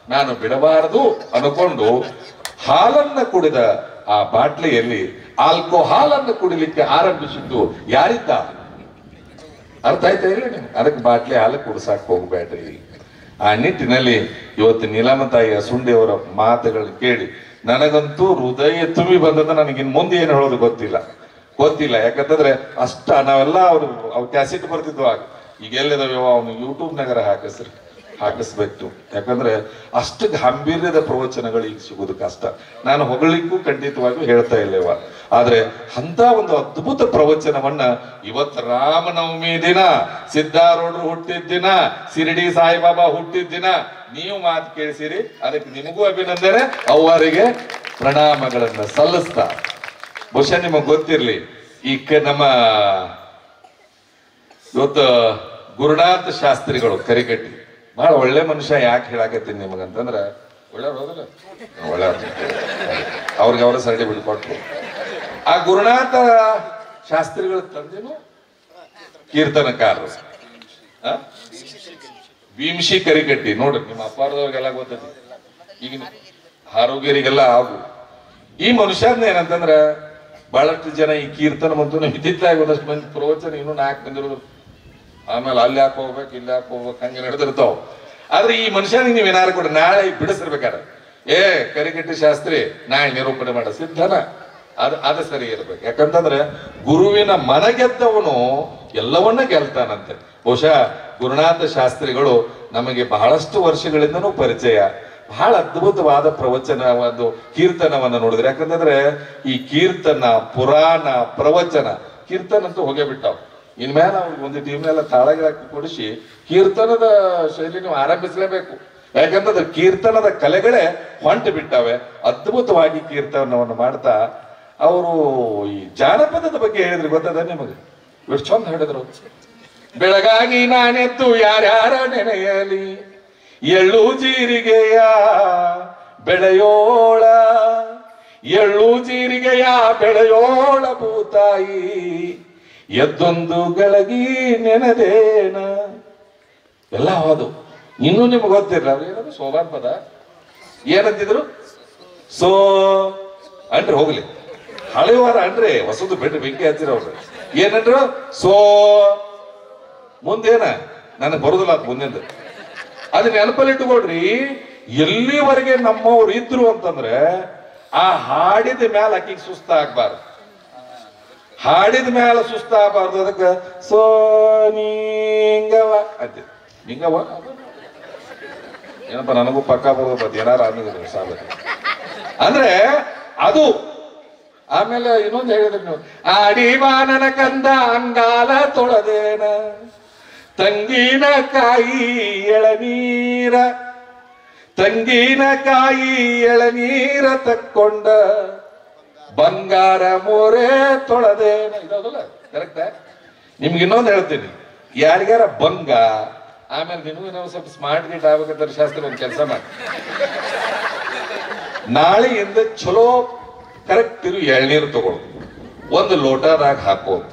ನಾನು ಬಿಡಬಾರದು ಅನ್ಕೊಂಡು ಹಾಲನ್ನ ಕುಡಿದ ಆ ಬಾಟ್ಲಿಯಲ್ಲಿ ಆಲ್ಕೋಹಾಲ್ ಅನ್ನು ಕುಡಿಲಿಕ್ಕೆ ಆರಂಭಿಸಿದ್ದು ಯಾರಿದ್ದ? ಅರ್ಥ ಆಯ್ತಾ ಇಲ್ಲ ನಿಮ್ಗೆ? ಅದಕ್ಕೆ ಬಾಟ್ಲಿ ಹಾಲು ಕುಡಿಸಾಕ್ ಹೋಗ್ಬೇಡ್ರಿ. ಆ ನಿಟ್ಟಿನಲ್ಲಿ ಇವತ್ತು ನೀಲಮತಾಯಿ ಅಸುಂಡಿಯವರ ಮಾತುಗಳನ್ನ ಕೇಳಿ ನನಗಂತೂ ಹೃದಯ ತುಂಬಿ ಬಂದದ. ನನಗಿನ್ ಮುಂದೆ ಏನು ಹೇಳೋದು ಗೊತ್ತಿಲ್ಲ. ಯಾಕಂತಂದ್ರೆ ಅಷ್ಟ ನಾವೆಲ್ಲ ಅವ್ರು ಕ್ಯಾಸೆಟ್ ಬರ್ತಿದ್ವು ಆಗ. ಈಗ ಎಲ್ಲಿದಾವೆ ಅವನು ಯೂಟ್ಯೂಬ್ನಾಗರ ಹಾಕಿಸ್ಬೇಕು. ಯಾಕಂದ್ರೆ ಅಷ್ಟು ಗಂಭೀರ್ಯದ ಪ್ರವಚನಗಳು ಈಗ ಸಿಗೋದು ಕಷ್ಟ. ನಾನು ಹೊಗಳಿಕ್ಕೂ ಖಂಡಿತವಾಗಿಯೂ ಹೇಳ್ತಾ ಇಲ್ಲೇವ. ಆದ್ರೆ ಅಂತ ಒಂದು ಅದ್ಭುತ ಪ್ರವಚನವನ್ನ ಇವತ್ತು ರಾಮನವಮಿ ದಿನ, ಸಿದ್ದಾರೂಢರು ಹುಟ್ಟಿದ ದಿನ, ಶಿರಡಿ ಸಾಯಿಬಾಬಾ ಹುಟ್ಟಿದ ದಿನ ನೀವು ಮಾತು ಕೇಳಿಸಿರಿ. ಅದಕ್ಕೆ ನಿಮಗೂ ಅಭಿನಂದನೆ, ಅವರಿಗೆ ಪ್ರಣಾಮಗಳನ್ನ ಸಲ್ಲಿಸ್ತಾ. ಬಹುಶಃ ನಿಮಗ್ ಗೊತ್ತಿರ್ಲಿ, ಈ ನಮ್ಮ ಇವತ್ತು ಗುರುನಾಥ ಶಾಸ್ತ್ರಿಗಳು ಕರಿಕಟ್ಟಿ ಬಹಳ ಒಳ್ಳೆ ಮನುಷ್ಯ. ಯಾಕೆ ಹೇಳಾಕತ್ತೀನಿ ನಿಮಗಂತಂದ್ರ, ಒಳ್ಳೆಯವ್ರು ಹೋದಲ್ಲ, ಒಳ್ಳೆಯವ್ರು ಅವ್ರಿಗೆ ಅವರ ಸರ್ಟಿಫಿಕೇಟ್ ಕೊಟ್ರು. ಆ ಗುರುನಾಥ ಶಾಸ್ತ್ರಿಗಳ ತಂದೆನು ಕೀರ್ತನಕಾರರು, ಭೀಮಶಿ ಕರಿಕಟ್ಟಿ. ನೋಡ್ರಿ, ನಿಮ್ಮ ಅಪ್ಪಾರದವ್ರಿಗೆಲ್ಲ ಗೊತ್ತೈತಿ, ಈಗ ಆರೋಗ್ಯರಿಗೆಲ್ಲ ಆಗು. ಈ ಮನುಷ್ಯನ ಏನಂತಂದ್ರ ಬಹಳಷ್ಟು ಜನ ಈ ಕೀರ್ತನ ಬಂತು ಹಿತಿತ್ತಾಗಿ ಒಂದಷ್ಟು ಮಂದಿ ಪ್ರವಚನ ಇನ್ನೂ 4 ಬಂದಿರೋದು. ಆಮೇಲೆ ಅಲ್ಲಿ ಯಾಕೆ ಹೋಗ್ಬೇಕು, ಇಲ್ಲಿ ಯಾಕೆ ಹೋಗ್ಬೇಕು, ಹಂಗೆ ನಡೆದಿರ್ತಾವ. ಆದ್ರೆ ಈ ಮನುಷ್ಯನಿಗೆ ನೀವ್ ಏನಾರು ಕೂಡ ನಾಳೆ ಬಿಡಿಸಿರ್ಬೇಕಾರ, ಕರಿಕಟ್ಟಿ ಶಾಸ್ತ್ರಿ ನಾಳೆ ನಿರೂಪಣೆ ಮಾಡ ಸಿದ್ಧನ, ಅದು ಸರಿ ಇರ್ಬೇಕು. ಯಾಕಂತಂದ್ರೆ ಗುರುವಿನ ಮನ ಗೆದ್ದವನು ಎಲ್ಲವನ್ನ ಗೆಲ್ತಾನಂತೆ. ಬಹುಶಃ ಗುರುನಾಥ ಶಾಸ್ತ್ರಿಗಳು ನಮಗೆ ಬಹಳಷ್ಟು ವರ್ಷಗಳಿಂದನೂ ಪರಿಚಯ. ಬಹಳ ಅದ್ಭುತವಾದ ಪ್ರವಚನ, ಒಂದು ಕೀರ್ತನವನ್ನ ನೋಡಿದ್ರೆ. ಯಾಕಂತಂದ್ರೆ ಈ ಕೀರ್ತನ, ಪುರಾಣ, ಪ್ರವಚನ, ಕೀರ್ತನ ಅಂತೂ ಹೋಗೇ ಬಿಟ್ಟಾವ್. ಇನ್ಮೇಲೆ ಅವ್ರಿಗೆ ಒಂದು ಟೀಮ್ನೆಲ್ಲ ತಾಳಗಳಾಕಿ ಕೊಡಿಸಿ ಕೀರ್ತನದ ಶೈಲಿ ನೀವು ಆರಂಭಿಸಲೇಬೇಕು. ಯಾಕಂತಂದ್ರೆ ಕೀರ್ತನದ ಕಲೆಗಳೇ ಹೊಂಟು ಬಿಟ್ಟಾವೆ. ಅದ್ಭುತವಾಗಿ ಕೀರ್ತನವನ್ನು ಮಾಡ್ತಾ ಅವರು ಈ ಜಾನಪದದ ಬಗ್ಗೆ ಹೇಳಿದ್ರು. ಗೊತ್ತದ ನಿಮಗೆ? ಎಷ್ಟು ಚಂದ ಹೇಳಿದ್ರು. ಬೆಳಗಾಗಿ ನಾನೆದ್ದು ಯಾರ್ಯಾರ ನೆನೆಯಲಿ, ಎಳ್ಳು ಜೀರಿಗೆಯ ಬೆಳೆಯೋಳ, ಎಳ್ಳು ಜೀರಿಗೆಯ ಬೆಳೆಯೋಳ ಭೂತಾಯಿ, ಎದ್ದೊಂದು ಗಳಗಿ ನೆನದೇನ. ಎಲ್ಲ ಹೌದು. ಇನ್ನೂ ನಿಮ್ಗೆ ಗೊತ್ತಿರಲ್ಲ, ಅವ್ರು ಏನದು ಸೋಬಾನ್ ಪದ ಏನಂತಿದ್ರು? ಸೋ ಅನ್ರಿ, ಹೋಗ್ಲಿ, ಹಳೆವಾರ ಅನ್ರಿ, ಹೊಸದು ಬಿಟ್ಟು ಬೆಂಕಿ ಹಚ್ಚಿರವ್ರು. ಏನಂದ್ರು? ಸೋ ಮುಂದೇನ ನನಗೆ ಬರುದಿಲ್ಲ ಅದು ಮುಂದಿಂದ. ಅದ್ ನೆನಪಲ್ಲಿಟ್ಟುಕೊಡ್ರಿ. ಎಲ್ಲಿವರೆಗೆ ನಮ್ಮವ್ರು ಇದ್ರು ಅಂತಂದ್ರೆ ಆ ಹಾಡಿದ ಮ್ಯಾಲ ಆಕಿಗೆ ಸುಸ್ತ ಆಗ್ಬಾರ್ದು. ಹಾಡಿದ ಮ್ಯಾಲ ಸುಸ್ತ ಆಗಬಾರ್ದು. ಅದಕ್ಕೆ ಸೋ ನಿಂಗವ ಅಂತ, ನಿಂಗವ ಏನಪ್ಪ ನನಗೂ ಪಕ್ಕ ಬರೋದು ಏನಾರ ಅನ್ನೋದು ಸಾಲ ಅಂದ್ರೆ ಅದು. ಆಮೇಲೆ ಇನ್ನೊಂದು ಹೇಳಿದ್ರಿ ನೀವು, ಆಡಿವಾನನ ಕಂದ ಅಂಗಾಲ ತೊಳೆದೇನ, ತಂಗಿನಕಾಯಿ ಎಳನೀರ, ತಂಗಿನಕಾಯಿ ಎಳನೀರ ತಕ್ಕೊಂಡ ಬಂಗಾರ ಮೋರೆ ತೊಳೆದೇನ. ಇದಾವಲ್ಲ ಕರೆಕ್ಟ? ನಿಮ್ಗೆ ಇನ್ನೊಂದು ಹೇಳ್ತೀನಿ, ಯಾರಿಗಾರ ಬಂಗ, ಆಮೇಲೆ ನಿನಗೂ ನಾವು ಸ್ವಲ್ಪ ಸ್ಮಾರ್ಟ್ ಗೇಟ್ ಆಗ್ಬೇಕಂತ ಶಾಸ್ತ್ರ ಒಂದು ಕೆಲಸ ಮಾಡಿ, ನಾಳೆಯಿಂದ ಚಲೋ ಕರೆಕ್ಟ್ ಇರು ಎಳ್ನೀರು ತಗೊಳ್ಳೋದು, ಒಂದು ಲೋಟದಾಗ ಹಾಕೋದು,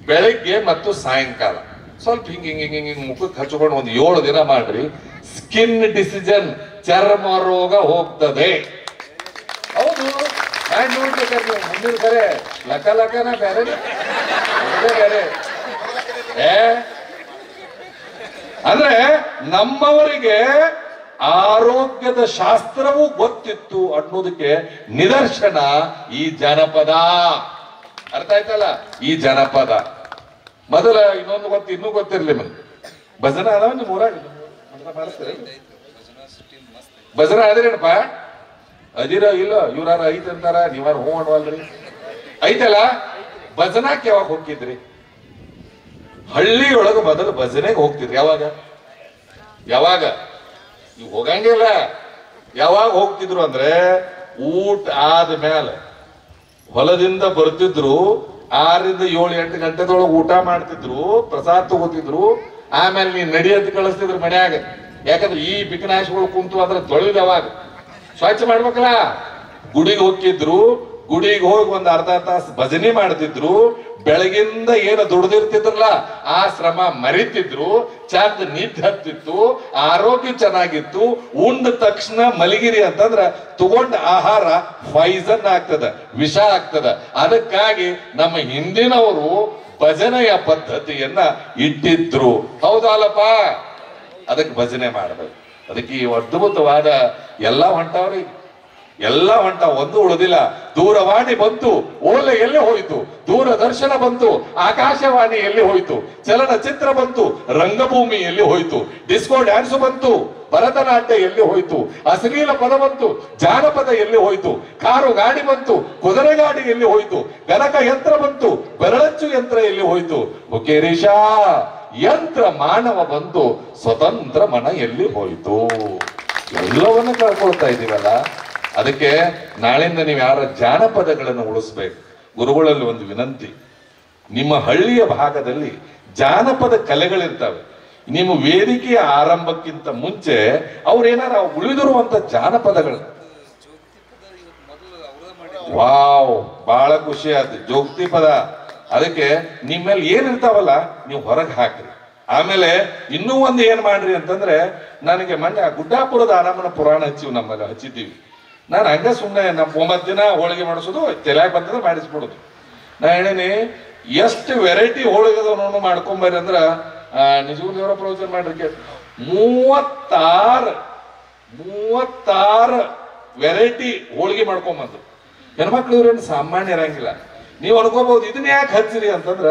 ಬೆಳಿಗ್ಗೆ ಮತ್ತು ಸಾಯಂಕಾಲ ಸ್ವಲ್ಪ ಹಿಂಗ ಹಿಂಗ ಹಿಂಗ ಹಿಂಗ ಮುಖಕ್ಕೆ ಹಚ್ಕೊಂಡು ಒಂದು 7 ದಿನ ಮಾಡ್ರಿ. ಸ್ಕಿನ್ ಡಿಸಿಜನ್, ಚರ್ಮ ರೋಗ ಹೋಗ್ತದೆ. ಹೌದು, ನೋಡ್ಬೇಕಾದ್ರೆ ನೀವು ಮುಂದಿನ ಕರೆ ಲಕನ ಬೇರೆ ಬೇರೆ. ಅಂದ್ರೆ ನಮ್ಮವರಿಗೆ ಆರೋಗ್ಯದ ಶಾಸ್ತ್ರವೂ ಗೊತ್ತಿತ್ತು ಅನ್ನೋದಕ್ಕೆ ನಿದರ್ಶನ ಈ ಜನಪದ. ಅರ್ಥ ಆಯ್ತಲ್ಲ? ಈ ಜನಪದ ಮೊದಲ ಇನ್ನೊಂದು ಗೊತ್ತು, ಇನ್ನೂ ಗೊತ್ತಿರ್ಲಿ ನಿಮಗೆ. ಭಜನ ಅದಾವ ನಿಮ್ ಊರಾಗ ಮಾಡಿಸ್ತೀರ? ಭಜನ ಅದೇನಪ್ಪ? ಅದಿರ ಇಲ್ಲ, ಇವ್ರಾರ ಐತ್ ಅಂತಾರ, ನೀವಾರ ಹೂ ಅನ್ವಲ್ರಿ. ಐತಲ್ಲ, ಭಜನಾಕ್ ಯಾವಾಗ ಹೋಗಿದ್ರಿ? ಹಳ್ಳಿಯೊಳಗ ಮೊದಲು ಭಜನೆಗೆ ಹೋಗ್ತಿದ್ರಿ. ಯಾವಾಗ ನೀವು ಹೋಗಂಗಿಲ್ಲ. ಯಾವಾಗ ಹೋಗ್ತಿದ್ರು ಅಂದ್ರೆ ಊಟ ಆದ್ಮೇಲೆ ಹೊಲದಿಂದ ಬರ್ತಿದ್ರು. 6 ರಿಂದ 7, 8 ಗಂಟೆದೊಳಗೆ ಊಟ ಮಾಡ್ತಿದ್ರು, ಪ್ರಸಾದ ತಗೋತಿದ್ರು. ಆಮೇಲೆ ನೀನ್ ನಡಿ ಅಂತ ಕಳಿಸ್ತಿದ್ರು ಮನ್ಯಾಗ. ಯಾಕಂದ್ರೆ ಈ ಬಿಕನಾಶಗಳು ಕುಂತು ಅದ್ರ ತೊಳೆದ ಯಾವಾಗ ಸ್ವಚ್ಛ ಮಾಡ್ಬೇಕಲ್ಲ. ಗುಡಿಗೆ ಹೋಗಿದ್ರು, ಗುಡಿಗೆ ಹೋಗಿ ಒಂದ್ ಅರ್ಧ ತಾಸು ಭಜನೆ ಮಾಡ್ತಿದ್ರು, ಬೆಳಗಿಂದ ಏನು ದುಡ್ದಿರ್ತಿದ್ರಲ್ಲ ಆ ಶ್ರಮ ಮರಿತಿದ್ರು, ಚಂದ ನಿದ್ದೆ ಹತ್ತಿತ್ತು, ಆರೋಗ್ಯ ಚೆನ್ನಾಗಿತ್ತು. ಉಂಡ ತಕ್ಷಣ ಮಲಗಿರಿ ಅಂತಂದ್ರ ತಗೊಂಡ ಆಹಾರ ಪಾಯ್ಸನ್ ಆಗ್ತದ, ವಿಷ ಆಗ್ತದ. ಅದಕ್ಕಾಗಿ ನಮ್ಮ ಹಿಂದಿನವರು ಭಜನೆಯ ಪದ್ಧತಿಯನ್ನ ಇಟ್ಟಿದ್ರು. ಹೌದಲ್ಲಪ್ಪ? ಅದಕ್ಕೆ ಭಜನೆ ಮಾಡಬೇಕು. ಅದಕ್ಕೆ ಈ ಅದ್ಭುತವಾದ ಎಲ್ಲ ಹೊಂಟವ್ರಿ, ಎಲ್ಲ ಹೊಂಟ, ಒಂದು ಉಳಿದಿಲ್ಲ. ದೂರವಾಣಿ ಬಂತು, ಓಲೆ ಎಲ್ಲಿ ಹೋಯ್ತು? ದೂರದರ್ಶನ ಬಂತು, ಆಕಾಶವಾಣಿ ಎಲ್ಲಿ ಹೋಯ್ತು? ಚಲನಚಿತ್ರ ಬಂತು, ರಂಗಭೂಮಿ ಎಲ್ಲಿ ಹೋಯ್ತು? ಡಿಸ್ಕೋ ಡ್ಯಾನ್ಸ್ ಬಂತು, ಭರತನಾಟ್ಯ ಎಲ್ಲಿ ಹೋಯ್ತು? ಅಶ್ಲೀಲ ಪದ ಬಂತು, ಜಾನಪದ ಎಲ್ಲಿ ಹೋಯ್ತು? ಕಾರು ಗಾಡಿ ಬಂತು, ಕುದುರೆ ಗಾಡಿ ಎಲ್ಲಿ ಹೋಯ್ತು? ಗಣಕ ಯಂತ್ರ ಬಂತು, ಬೆರಳಚ್ಚು ಯಂತ್ರ ಎಲ್ಲಿ ಹೋಯ್ತು? ಮುಖೇರೀಶ ಯಂತ್ರ ಮಾನವ ಬಂತು, ಸ್ವತಂತ್ರ ಮನ ಎಲ್ಲಿ ಹೋಯ್ತು? ಎಲ್ಲವನ್ನ ಕಳ್ಕೊಳ್ತಾ ಇದೀವಲ್ಲ. ಅದಕ್ಕೆ ನಾಳಿಂದ ನೀವು ಯಾರ ಜಾನಪದಗಳನ್ನು ಉಳಿಸ್ಬೇಕು. ಗುರುಗಳಲ್ಲಿ ಒಂದು ವಿನಂತಿ, ನಿಮ್ಮ ಹಳ್ಳಿಯ ಭಾಗದಲ್ಲಿ ಜಾನಪದ ಕಲೆಗಳಿರ್ತವೆ. ನಿಮ್ಮ ವೇದಿಕೆಯ ಆರಂಭಕ್ಕಿಂತ ಮುಂಚೆ ಅವ್ರೇನಾರ ಉಳಿದಿರುವಂತ ಜಾನಪದಗಳು, ವಾವ್, ಬಹಳ ಖುಷಿ ಆಯ್ತು. ಜೋಗ್ತಿ ಪದ, ಅದಕ್ಕೆ ನಿಮ್ಮಲ್ಲಿ ಏನಿರ್ತಾವಲ್ಲ ನೀವು ಹೊರಗೆ ಹಾಕ್ರಿ. ಆಮೇಲೆ ಇನ್ನೂ ಒಂದು ಏನ್ ಮಾಡ್ರಿ ಅಂತಂದ್ರೆ, ನನಗೆ ಮೊನ್ನೆ ಗುಡ್ಡಾಪುರದ ಆರಾಮನ ಪುರಾಣ ನಮ್ಮಲ್ಲಿ ಹಚ್ಚಿದ್ದೀವಿ. ನಾನು ಹಂಗ ಸುಮ್ಮನೆ ನಮ್ಮ 9 ದಿನ ಹೋಳಿಗೆ ಮಾಡಿಸೋದು, ತಲೆಯಾಗ ಬಂತಂದ್ರೆ ಮಾಡಿಸ್ಬಿಡೋದು. ನಾ ಹೇಳೀನಿ, ಎಷ್ಟು ವೆರೈಟಿ ಹೋಳಿಗೆದವನು ಮಾಡ್ಕೊಂಬರ್ರಿ ಅಂದ್ರ ನಿಜವೂ ದೇವರ ಪ್ರವಚನ ಮಾಡ್ರಿ. 36 ವೆರೈಟಿ ಹೋಳಿಗೆ ಮಾಡ್ಕೊಂಬಂದ್ರು. ಹೆಣ್ಮಕ್ಳು ಇವ್ರೇನು ಸಾಮಾನ್ಯ ಇರಂಗಿಲ್ಲ. ನೀವು ಅನ್ಕೋಬಹುದು ಇದನ್ನ ಯಾಕೆ ಹಚ್ಚಿರಿ ಅಂತಂದ್ರ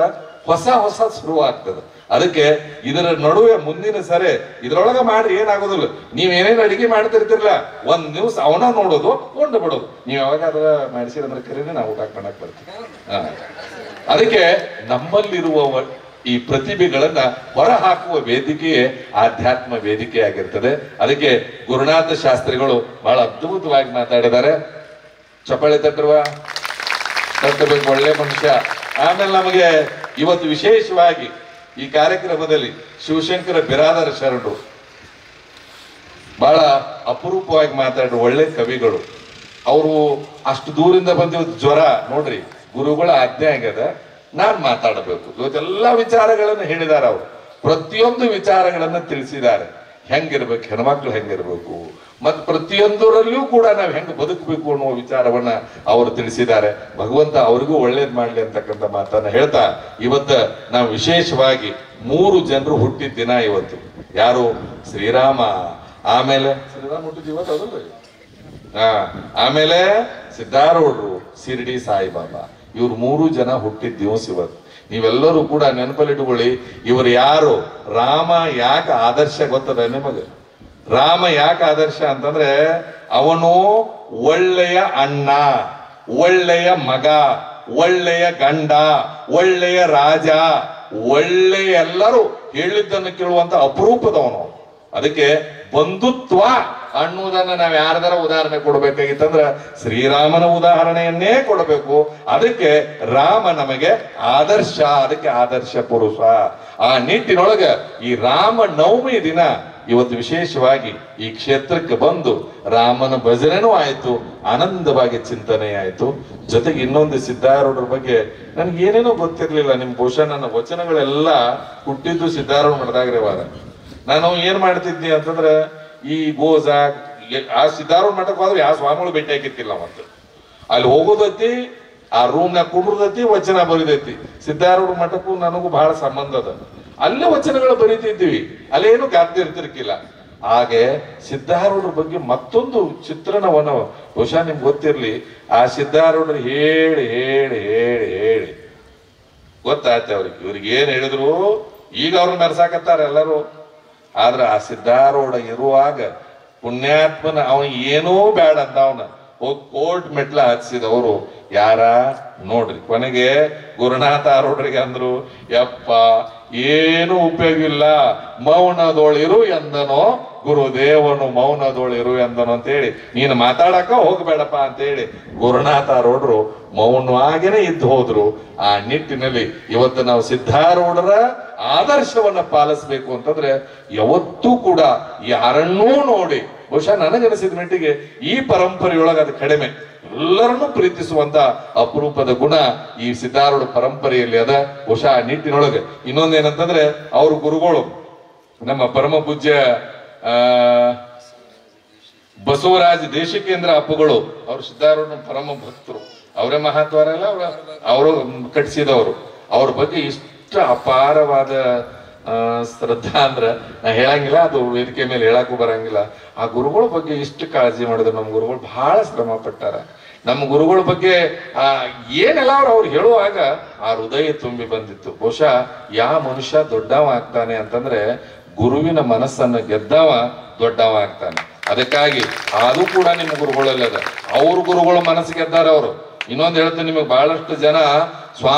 ಹೊಸ ಹೊಸ ಶುರು ಆಗ್ತದೆ. ಅದಕ್ಕೆ ಇದರ ನಡುವೆ ಮುಂದಿನ ಸರಿ ಇದ್ರೊಳಗ ಮಾಡ್ರಿ, ಏನಾಗೋದಿಲ್ಲ. ನೀವ್ ಏನೇನು ಅಡಿಗೆ ಮಾಡ್ತಿರ್ತಿರ್ಲ, ಒಂದ್ ದಿವ್ಸ ಅವನ ನೋಡೋದು, ಕೊಂಡು ಬಿಡೋದು. ನೀವ್ ಯಾವಾಗಾದ್ರ ಮಾಡಿಸಿರಂದ್ರೆ ಕರೀರಿ, ನಾವು ಊಟ ಮಾಡಕ್ ಬರ್ತೀವಿ. ಅದಕ್ಕೆ ನಮ್ಮಲ್ಲಿರುವ ಈ ಪ್ರತಿಭೆಗಳನ್ನ ಹೊರ ಹಾಕುವ ವೇದಿಕೆಯೇ ಆಧ್ಯಾತ್ಮ ವೇದಿಕೆ ಆಗಿರ್ತದೆ. ಅದಕ್ಕೆ ಗುರುನಾಥ ಶಾಸ್ತ್ರಿಗಳು ಬಹಳ ಅದ್ಭುತವಾಗಿ ಮಾತಾಡಿದ್ದಾರೆ. ಚಪ್ಪಾಳೆ ತಟ್ಟಬೇಕು, ಒಳ್ಳೆ ಮನುಷ್ಯ. ಆಮೇಲೆ ನಮಗೆ ಇವತ್ತು ವಿಶೇಷವಾಗಿ ಈ ಕಾರ್ಯಕ್ರಮದಲ್ಲಿ ಶಿವಶಂಕರ ಬಿರಾದರ ಶರಣರು ಬಹಳ ಅಪರೂಪವಾಗಿ ಮಾತಾಡೋ ಒಳ್ಳೆ ಕವಿಗಳು. ಅವರು ಅಷ್ಟು ದೂರಿಂದ ಬಂದಿದ್ದು ಜ್ವರ ನೋಡ್ರಿ, ಗುರುಗಳ ಆಜ್ಞೆ ಆಗ್ಯದ, ನಾನ್ ಮಾತಾಡಬೇಕು. ಇವತ್ತೆಲ್ಲ ವಿಚಾರಗಳನ್ನು ಹೇಳಿದ್ದಾರೆ. ಅವರು ಪ್ರತಿಯೊಂದು ವಿಚಾರಗಳನ್ನ ತಿಳಿಸಿದ್ದಾರೆ. ಹೆಂಗಿರ್ಬೇಕು, ಹೆಣ್ಮಕ್ಳು ಹೆಂಗಿರ್ಬೇಕು, ಮತ್ತು ಪ್ರತಿಯೊಂದರಲ್ಲೂ ಕೂಡ ನಾವು ಹೆಂಗ್ ಬದುಕಬೇಕು ಅನ್ನುವ ವಿಚಾರವನ್ನ ಅವರು ತಿಳಿಸಿದ್ದಾರೆ. ಭಗವಂತ ಅವ್ರಿಗೂ ಒಳ್ಳೇದ್ ಮಾಡ್ಲಿ ಅಂತಕ್ಕಂಥ ಮಾತನ್ನ ಹೇಳ್ತಾ, ಇವತ್ತ ನಾವು ವಿಶೇಷವಾಗಿ 3 ಜನರು ಹುಟ್ಟಿದ ದಿನ ಇವತ್ತು. ಯಾರು? ಶ್ರೀರಾಮ, ಆಮೇಲೆ ಶ್ರೀರಾಮ ಹುಟ್ಟಿದ ಇವತ್ತು ಅದಲ್ಲ, ಆಮೇಲೆ ಸಿದ್ಧಾರೂಢರು, ಶಿರ್ಡಿ ಸಾಯಿಬಾಬಾ. ಇವ್ರು 3 ಜನ ಹುಟ್ಟಿದ ದಿವಸ ಇವತ್ತು. ನೀವೆಲ್ಲರೂ ಕೂಡ ನೆನಪಲ್ಲಿಟ್ಟುಕೊಳ್ಳಿ, ಇವರು ಯಾರು? ರಾಮ ಯಾಕೆ ಆದರ್ಶ ಗೊತ್ತದ ನಿಮಗೆ? ರಾಮ ಯಾಕೆ ಆದರ್ಶ ಅಂತಂದ್ರೆ, ಅವನು ಒಳ್ಳೆಯ ಅಣ್ಣ, ಒಳ್ಳೆಯ ಮಗ, ಒಳ್ಳೆಯ ಗಂಡ, ಒಳ್ಳೆಯ ರಾಜ, ಒಳ್ಳೆಯ ಎಲ್ಲರೂ ಹೇಳಿದ್ದನ್ನು ಕೇಳುವಂತ ಅಪರೂಪದವನು. ಅದಕ್ಕೆ ಬಂಧುತ್ವ ಅನ್ನುವುದನ್ನ ನಾವ್ ಯಾರದರ ಉದಾಹರಣೆ ಕೊಡ್ಬೇಕಾಗಿತ್ತಂದ್ರ ಶ್ರೀರಾಮನ ಉದಾಹರಣೆಯನ್ನೇ ಕೊಡಬೇಕು. ಅದಕ್ಕೆ ರಾಮ ನಮಗೆ ಆದರ್ಶ, ಅದಕ್ಕೆ ಆದರ್ಶ ಪುರುಷ. ಆ ನಿಟ್ಟಿನೊಳಗ ಈ ರಾಮ ನವಮಿ ದಿನ ಇವತ್ತು ವಿಶೇಷವಾಗಿ ಈ ಕ್ಷೇತ್ರಕ್ಕೆ ಬಂದು ರಾಮನ ಭಜನೆನೂ ಆಯ್ತು, ಆನಂದವಾಗಿ ಚಿಂತನೆ ಆಯ್ತು. ಜೊತೆಗೆ ಇನ್ನೊಂದು ಸಿದ್ಧಾರೂಢರ ಬಗ್ಗೆ ನನ್ಗೆ ಏನೇನೋ ಗೊತ್ತಿರ್ಲಿಲ್ಲ. ನಿಮ್ ಬಹುಶಃ ನನ್ನ ವಚನಗಳೆಲ್ಲ ಹುಟ್ಟಿದ್ದು ಸಿದ್ಧಾರೂಢ ಮಠದಾಗ್ರವಾದ. ನಾನು ಏನ್ ಮಾಡ್ತಿದ್ನಿ ಅಂತಂದ್ರೆ, ಈ ಗೋಜ ಆ ಸಿದ್ಧಾರೂಢ ಮಠಕ್ಕೆ ಹೋದ್ರೆ ಯಾವ ಸ್ವಾಮಿಗಳು ಭೇಟಿ ಹಾಕಿರ್ತಿಲ್ಲ. ಮತ್ತೆ ಅಲ್ಲಿ ಹೋಗೋದೈತಿ, ಆ ರೂಮ್ನಾಗ ಕುಂಡ್ರದೈತಿ, ವಚನ ಬರಿದೈತಿ. ಸಿದ್ಧಾರೂಢ ಮಠಕ್ಕೂ ನನಗೂ ಬಹಳ ಸಂಬಂಧ ಅದ. ಅಲ್ಲೇ ವಚನಗಳು ಬರೀತಿದ್ವಿ, ಅಲ್ಲೇನು ಗಾದ್ದಿರ್ತಿರ್ಕಿಲ್ಲ. ಹಾಗೆ ಸಿದ್ಧಾರೂಢರ ಬಗ್ಗೆ ಮತ್ತೊಂದು ಚಿತ್ರಣವನ್ನ ಬಹುಶಃ ನಿಮ್ಗೆ ಗೊತ್ತಿರ್ಲಿ. ಆ ಸಿದ್ಧಾರೂಢರು ಹೇಳಿ ಹೇಳಿ ಹೇಳಿ ಹೇಳಿ ಗೊತ್ತಾಯ್ತು ಅವ್ರಿಗೆ. ಇವ್ರಿಗೆ ಏನ್ ಹೇಳಿದ್ರು, ಈಗ ಅವ್ರನ್ನ ಮೆರ್ಸಾಕತ್ತಾರ ಎಲ್ಲರೂ. ಆದ್ರ ಆ ಸಿದ್ಧಾರೂಢ ಇರುವಾಗ ಪುಣ್ಯಾತ್ಮನ ಅವನ್ ಏನೂ ಬೇಡ ಅಂತ ಅವನ ಹೋಗಿ ಕೋರ್ಟ್ ಮೆಟ್ಲ ಹಚ್ಚಿದವರು ಯಾರ ನೋಡ್ರಿ. ಕೊನೆಗೆ ಗುರುನಾಥ ಆರೂಢರಿಗೆ ಅಂದ್ರು, ಯಪ್ಪ ಏನು ಉಪಯೋಗ ಇಲ್ಲ, ಮೌನದೋಳಿರು ಎಂದನೋ ಗುರುದೇವನು ಮೌನದೋಳಿರು ಎಂದನು ಅಂತೇಳಿ, ನೀನು ಮಾತಾಡಕ ಹೋಗ್ಬೇಡಪ್ಪ ಅಂತೇಳಿ ಗುರುನಾಥ ಆರೂಢರು ಮೌನವಾಗಿನೇ ಇದ್ದು ಹೋದ್ರು. ಆ ನಿಟ್ಟಿನಲ್ಲಿ ಇವತ್ತು ನಾವು ಸಿದ್ಧಾರೂಢರ ಆದರ್ಶವನ್ನ ಪಾಲಿಸ್ಬೇಕು ಅಂತಂದ್ರೆ ಯಾವತ್ತೂ ಕೂಡ ಯಾರನ್ನೂ ನೋಡಿ, ಬಹುಶಃ ನನಗನಿಸಿದ ಮಟ್ಟಿಗೆ ಈ ಪರಂಪರೆಯೊಳಗೆ ಅದು ಕಡಿಮೆ. ಎಲ್ಲರನ್ನೂ ಪ್ರೀತಿಸುವಂತ ಅಪರೂಪದ ಗುಣ ಈ ಸಿದ್ಧಾರೂಢ ಪರಂಪರೆಯಲ್ಲಿ ಅದ. ಬಹುಶಃ ಆ ನಿಟ್ಟಿನೊಳಗೆ ಇನ್ನೊಂದೇನಂತಂದ್ರೆ ಅವ್ರ ಗುರುಗಳು ನಮ್ಮ ಪರಮ ಪೂಜ್ಯ ಬಸವರಾಜ ದೇಶಿಕೇಂದ್ರ ಅಪ್ಪುಗಳು, ಅವ್ರು ಸಿದ್ಧಾರೂಢ ಪರಮ ಭಕ್ತರು, ಅವರೇ ಮಹಾತ್ವರಲ್ಲ, ಅವರು ಕಟ್ಟಿಸಿದವರು. ಅವ್ರ ಬಗ್ಗೆ ಇಷ್ಟು ಅಪಾರವಾದ ಶ್ರದ್ಧಾ ಅಂದ್ರ ನಾ ಹೇಳಂಗಿಲ್ಲ, ಅದು ವೇದಿಕೆ ಮೇಲೆ ಹೇಳಕ್ಕೂ ಬರಂಗಿಲ್ಲ. ಆ ಗುರುಗಳ ಬಗ್ಗೆ ಇಷ್ಟು ಕಾಳಜಿ ಮಾಡಿದ್ರು. ನಮ್ಮ ಗುರುಗಳು ಬಹಳ ಶ್ರಮ ಪಟ್ಟಾರ. ನಮ್ಮ ಗುರುಗಳ ಬಗ್ಗೆ ಏನೆಲ್ಲ ಅವ್ರು ಹೇಳುವಾಗ ಆ ಹೃದಯ ತುಂಬಿ ಬಂದಿತ್ತು. ಬಹುಶಃ ಯಾವ ಮನುಷ್ಯ ದೊಡ್ಡವ ಆಗ್ತಾನೆ ಅಂತಂದ್ರೆ ಗುರುವಿನ ಮನಸ್ಸನ್ನು ಗೆದ್ದವ ದೊಡ್ಡವ ಆಗ್ತಾನೆ. ಅದಕ್ಕಾಗಿ ಅದು ಕೂಡ ನಿಮ್ಮ ಗುರುಗಳಲ್ಲದ. ಅವ್ರ ಗುರುಗಳ ಮನಸ್ಸು ಗೆದ್ದಾರ ಅವರು. ಇನ್ನೊಂದು ಹೇಳ್ತೀನಿ ನಿಮಗೆ, ಬಹಳಷ್ಟು ಜನ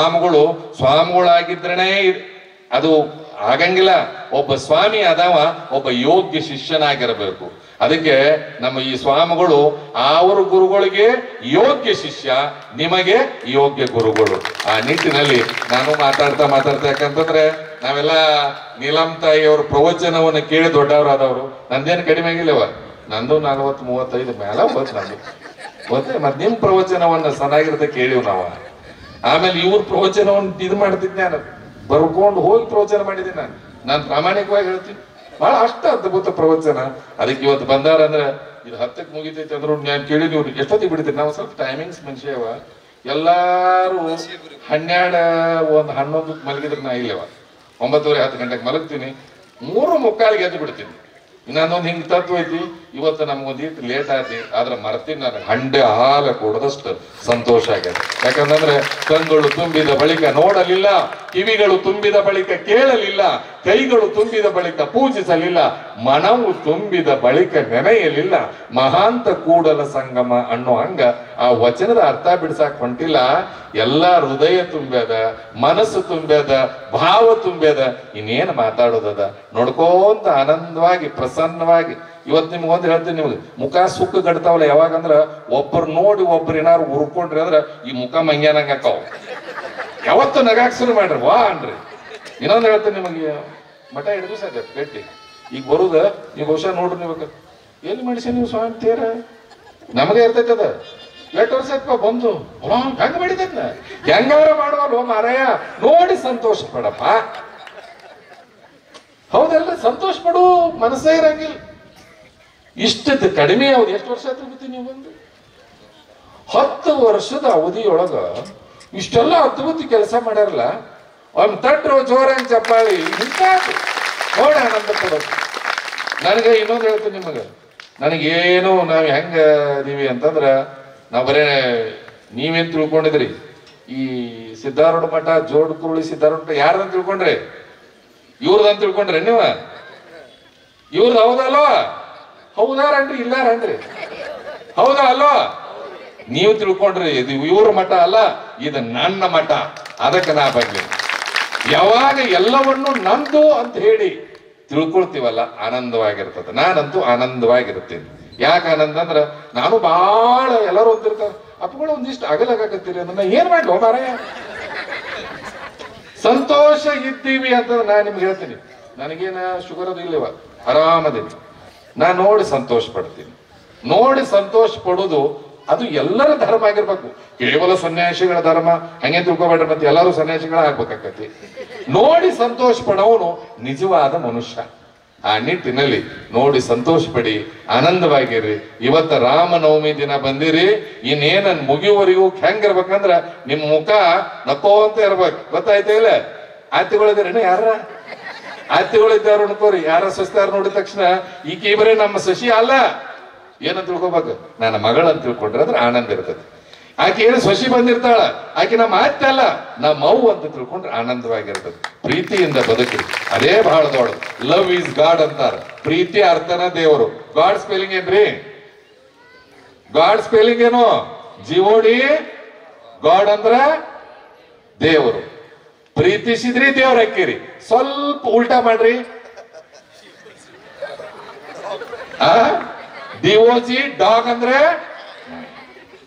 ಸ್ವಾಮಿಗಳಾಗಿದ್ರೇನೆ ಅದು ಆಗಂಗಿಲ್ಲ. ಒಬ್ಬ ಸ್ವಾಮಿ ಆದವ ಒಬ್ಬ ಯೋಗ್ಯ ಶಿಷ್ಯನಾಗಿರಬೇಕು. ಅದಕ್ಕೆ ನಮ್ಮ ಈ ಸ್ವಾಮಿಗಳು ಅವ್ರ ಗುರುಗಳಿಗೆ ಯೋಗ್ಯ ಶಿಷ್ಯ, ನಿಮಗೆ ಯೋಗ್ಯ ಗುರುಗಳು. ಆ ನಿಟ್ಟಿನಲ್ಲಿ ನಾನು ಮಾತಾಡ್ತಾ ಯಾಕಂತಂದ್ರೆ ನಾವೆಲ್ಲ ನೀಲಂ ತಾಯಿ ಅವ್ರ ಪ್ರವಚನವನ್ನು ಕೇಳಿ ದೊಡ್ಡವರಾದವರು. ನಂದೇನು ಕಡಿಮೆ ಆಗಿಲ್ಲವ, ನಂದು 40-35 ಮೇಲೆ ಹೋದ್ ನಂದು ಗೊತ್ತೇ. ಮತ್ತೆ ನಿಮ್ ಪ್ರವಚನವನ್ನ ಚೆನ್ನಾಗಿರುತ್ತೆ ಕೇಳಿವ್ ನಾವ. ಆಮೇಲೆ ಇವ್ರ ಪ್ರವಚನವನ್ನು ಇದು ಮಾಡ್ತಿದ್ದೆ, ನಾನು ಬರ್ಕೊಂಡು ಹೋಗಿ ಪ್ರವಚನ ಮಾಡಿದ್ದೀನಿ. ನಾನು ಪ್ರಾಮಾಣಿಕವಾಗಿ ಹೇಳ್ತೀನಿ, ಬಹಳ ಅಷ್ಟ ಅದ್ಭುತ ಪ್ರವಚನ. ಅದಕ್ಕೆ ಇವತ್ತು ಬಂದಾರ ಅಂದ್ರೆ ಇದು 10ಕ್ಕೆ ಮುಗಿತೈತಿ ಅಂದ್ರು ನಾನು ಕೇಳಿ ನೀವು ಎಷ್ಟೊತ್ತಿಗೆ ಬಿಡ್ತೀನಿ. ನಾವು ಸ್ವಲ್ಪ ಟೈಮಿಂಗ್ಸ್ ಮನುಷ್ಯವ. ಎಲ್ಲಾರು 12-11 ಮಲಗಿದ್ರೆ ನಾ ಇಲ್ಲವ 9:30-10 ಗಂಟೆಗೆ ಮಲಗ್ತೀನಿ. 3:45 ಎದ್ದು ಬಿಡ್ತೀನಿ. ಇನ್ನೊಂದು ಹಿಂಗ್ ತತ್ವ ಐತಿ. ಇವತ್ತು ನಮ್ಗೊಂದಿಟ್ಟು ಲೇಟ್ ಆಯ್ತಿ, ಆದ್ರೆ ಮರ್ತೀನಿ. ನಾನು ಹಂಡೆ ಹಾಲ ಕೊಡದಷ್ಟು ಸಂತೋಷ ಆಗ್ಯದ. ಯಾಕಂದ್ರೆ ಕಣ್ಗಳು ತುಂಬಿದ ಬಳಿಕ ನೋಡಲಿಲ್ಲ, ಕಿವಿಗಳು ತುಂಬಿದ ಬಳಿಕ ಕೇಳಲಿಲ್ಲ, ಕೈಗಳು ತುಂಬಿದ ಬಳಿಕ ಪೂಜಿಸಲಿಲ್ಲ, ಮನವು ತುಂಬಿದ ಬಳಿಕ ನೆನೆಯಲಿಲ್ಲ, ಮಹಾಂತ ಕೂಡಲ ಸಂಗಮ ಅನ್ನೋ ಹಂಗ ಆ ವಚನದ ಅರ್ಥ ಬಿಡ್ಸಾಕ್ ಹೊಂಟಿಲ್ಲ. ಎಲ್ಲ ಹೃದಯ ತುಂಬ್ಯದ, ಮನಸ್ಸು ತುಂಬ್ಯದ, ಭಾವ ತುಂಬ್ಯದ. ಇನ್ನೇನು ಮಾತಾಡೋದದ? ನೋಡ್ಕೋಂತ ಆನಂದವಾಗಿ ಪ್ರಸನ್ನವಾಗಿ. ಇವತ್ತು ನಿಮ್ಗೊಂದು ಹೇಳ್ತೀನಿ, ನಿಮ್ಗೆ ಮುಖ ಸುಕ್ಕ ಕಟ್ತಾವಲ್ಲ ಯಾವಾಗಂದ್ರ ಒಬ್ಬರು ನೋಡಿ ಒಬ್ರು ಏನಾರು ಉರ್ಕೊಂಡ್ರಿ ಅಂದ್ರ ಈ ಮುಖ ಮಂಗ್ಯಾನಂಗ ಹಾಕಾವ. ಯಾವತ್ತು ನಗಾಕ್ ಶುರು ಮಾಡ್ರಿ ವಾ ಅನ್ರಿ. ಇನ್ನೊಂದು ಹೇಳ್ತೀನಿ ನಿಮಗೆ, ಮಠ ಹಿಡಿದು ಸಾಕ ಗಟ್ಟಿ ಈಗ ಬರುದ. ನೀವು ಬಹುಶಃ ನೋಡ್ರಿ, ನೀವು ಎಲ್ಲಿ ಮಾಡಿಸಿ ನೀವು ಸ್ವಾಮಿ ತೀರ ನಮಗೆ ಇರ್ತೈತೆ ಅದ. 8 ವರ್ಷ ಆಯ್ತಪ್ಪ ಬಂದು ಹೆಂಗ ಮಾಡಿದ ಹೆಂಗಾರ ಮಾಡುವಲ್ವ ಮಾರಾಯ. ನೋಡಿ ಸಂತೋಷ ಪಡಪ್ಪ. ಹೌದಲ್ಲ, ಸಂತೋಷ ಪಡು ಮನಸ್ಸೇ ಇರಂಗಿಲ್ಲ. ಇಷ್ಟದ ಕಡಿಮೆ ಅವಧಿ. ಎಷ್ಟು ವರ್ಷ ಆಯ್ತು ಗೊತ್ತಿ ನೀವು ಬಂದು? 10 ವರ್ಷದ ಅವಧಿಯೊಳಗ ಇಷ್ಟೆಲ್ಲ ಅದ್ಭುತ ಕೆಲಸ ಮಾಡ್ಯಾರಲ್ಲ. ಅವ್ನು ತಟ್ರು ಜೋರಂಗ್ ಚಪ್ಪಾಳಿ ಇಂತ ನೋಡಿ ಆನಂದ ಪಡೋದು. ನನಗೆ ಇನ್ನೊಂದು ಹೇಳ್ತೀನಿ ನಿಮಗೆ, ನನಗೇನು ನಾವು ಹೆಂಗ ಇದೀವಿ ಅಂತಂದ್ರ, ನಾವು ಬರೇ ನೀವೇನ್ ತಿಳ್ಕೊಂಡಿದ್ರಿ ಈ ಸಿದ್ಧಾರೂಢ ಮಠ ಜೋಡ್ಕುರುಳಿ ಸಿದ್ಧಾರೂಢ ಮಠ ಯಾರ್ದಂತ ತಿಳ್ಕೊಂಡ್ರಿ? ಇವ್ರದಂತ ತಿಳ್ಕೊಂಡ್ರಿ ನೀವ? ಇವ್ರದ್ದು ಹೌದಲ್ವಾ? ಹೌದಾರನ್ರಿ ಇಲ್ಲಾರನ್ರಿ? ಹೌದಾ ಅಲ್ವಾ? ನೀವು ತಿಳ್ಕೊಂಡ್ರಿ ಇದು ಇವ್ರ ಮಠ ಅಲ್ಲ, ಇದು ನನ್ನ ಮಠ. ಅದಕ್ಕೆ ನಾ ಬರ್ಲಿ. ಯಾವಾಗ ಎಲ್ಲವನ್ನು ನಂದು ಅಂತ ಹೇಳಿ ತಿಳ್ಕೊಳ್ತೀವಲ್ಲ, ಆನಂದವಾಗಿರ್ತದೆ. ನಾನಂತೂ ಆನಂದವಾಗಿರ್ತೀನಿ. ಯಾಕೆ ಆನಂದ ಅಂದ್ರ, ನಾನು ಬಹಳ ಎಲ್ಲರೂ ಅಂತಿರ್ತಾರೆ, ಅಪ್ಪಗಳು ಒಂದಿಷ್ಟು ಅಗಲಾಗತ್ತೀರಿ ಅಂದ್ರೆ ಏನ್ ಮಾಡ್ಲೋ ಮಾರಾಯ. ಸಂತೋಷ ಇದ್ದೀವಿ ಅಂತಂದ್ರೆ ನಾನು ನಿಮ್ಗೆ ಹೇಳ್ತೀನಿ, ನನಗೇನ ಶುಗರ್ ಅದು ಇಲ್ಲವ, ಆರಾಮದೀನಿ. ನಾನು ನೋಡಿ ಸಂತೋಷ ಪಡ್ತೀನಿ. ನೋಡಿ ಸಂತೋಷ ಪಡೋದು ಅದು ಎಲ್ಲರ ಧರ್ಮ ಆಗಿರ್ಬೇಕು. ಕೇವಲ ಸನ್ಯಾಸಿಗಳ ಧರ್ಮ ಹಂಗೆ ತಿಳ್ಕೊಬೇಡ್ರಿ. ಮತ್ತೆ ಎಲ್ಲರೂ ಸನ್ಯಾಸಿಗಳ ಆಗ್ಬೇಕಾಕತಿ. ನೋಡಿ ಸಂತೋಷ ಪಡೋನು ನಿಜವಾದ ಮನುಷ್ಯ. ಆ ನಿಟ್ಟಿನಲ್ಲಿ ನೋಡಿ ಸಂತೋಷ ಪಡಿ, ಆನಂದವಾಗಿರ್ರಿ. ಇವತ್ತ ರಾಮನವಮಿ ದಿನ ಬಂದಿರಿ, ಇನ್ನೇನನ್ ಮುಗಿಯುವವರೆಗೂ ಹೆಂಗಿರ್ಬೇಕಂದ್ರ ನಿಮ್ ಮುಖ ನಕ್ಕೋಂತ ಇರ್ಬೇಕು. ಗೊತ್ತಾಯ್ತಾ ಇಲ್ಲ? ಆತಿಗಳಿದ್ದೀರೇನು? ಯಾರ ಆತಿಗಳಿದ್ದಾರು ಅನ್ಕೋರಿ. ಯಾರ ಸ್ವಸ್ತಾರ ನೋಡಿದ ತಕ್ಷಣ ಈಕೆ ಬರೀ ನಮ್ಮ ಶಶಿ ಅಲ್ಲ ಏನಂತ ತಿಳ್ಕೊಬೇಕು, ನನ್ನ ಮಗಳಂತ ತಿಳ್ಕೊಂಡ್ರೆ ಅದ್ರ ಆನಂದ ಇರ್ತದೆ. ಆಕೆ ಏನು ಶಶಿ ಬಂದಿರ್ತಾಳ, ಆಕೆ ನಮ್ಮ ಆತ್ಯ ಅಲ್ಲ, ನಮ್ಮ ಅವು ಅಂತ ತಿಳ್ಕೊಂಡ್ರೆ ಆನಂದವಾಗಿರ್ತದೆ. ಪ್ರೀತಿಯಿಂದ ಬದುಕಿ, ಅದೇ ಬಹಳ ದೊಡ್ಡ. ಲವ್ ಈಸ್ ಗಾಡ್ ಅಂತಾರ. ಪ್ರೀತಿ ಅರ್ಥನ ದೇವರು. ಗಾಡ್ ಸ್ಪೆಲ್ಲಿಂಗ್ ಏನ್ರಿ? ಗಾಡ್ ಸ್ಪೆಲ್ಲಿಂಗ್ ಏನು? ಜಿಒಡಿ. ಗಾಡ್ ಅಂದ್ರ ದೇವರು. ಪ್ರೀತಿಸಿದ್ರಿ ದೇವ್ರ ಹಾಕಿರಿ. ಸ್ವಲ್ಪ ಉಲ್ಟಾ ಮಾಡ್ರಿ. ಡಿಒಜಿ ಡಾಗ್ ಅಂದ್ರೆ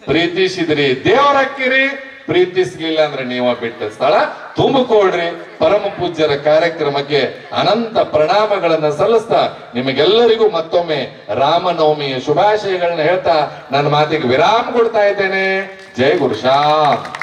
ಪ್ರೀತಿಸಿದ್ರಿ ದೇವ್ರ ಹಾಕಿರಿ, ಪ್ರೀತಿಸ್ಲಿಲ್ಲ ಅಂದ್ರೆ ನೀವ ಬಿಟ್ಟ ಸ್ಥಳ ತುಂಬಿಕೊಳ್ರಿ. ಪರಮ ಪೂಜ್ಯರ ಕಾರ್ಯಕ್ರಮಕ್ಕೆ ಅನಂತ ಪ್ರಣಾಮಗಳನ್ನ ಸಲ್ಲಿಸ್ತಾ ನಿಮಗೆಲ್ಲರಿಗೂ ಮತ್ತೊಮ್ಮೆ ರಾಮನವಮಿಯ ಶುಭಾಶಯಗಳನ್ನ ಹೇಳ್ತಾ ನನ್ನ ಮಾತಿಗೆ ವಿರಾಮ ಕೊಡ್ತಾ ಇದ್ದೇನೆ. ಜೈ ಗುರುಶಾಮ್.